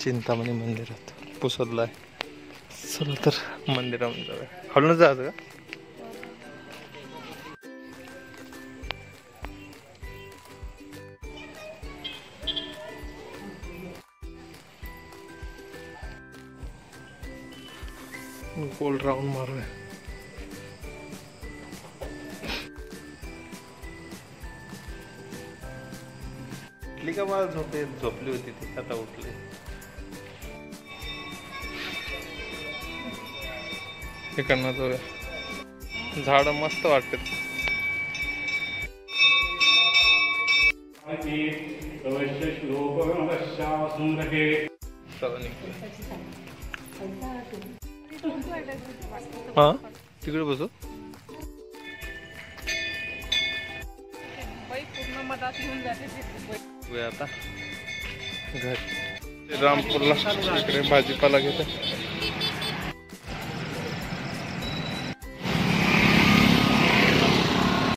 चिंतामणी मंदिरात पुसदला आहे. चला तर मंदिरामध्ये जाऊया. हळूनच जायचं का? गोल राऊंड मारूया. उठली का मला झोपली होती ती, आता उठली. इकडनं जाऊया. झाड मस्त वाटतात. हा तिकडे बसू. आता घर रामपूरला इकडे भाजीपाला घेतो.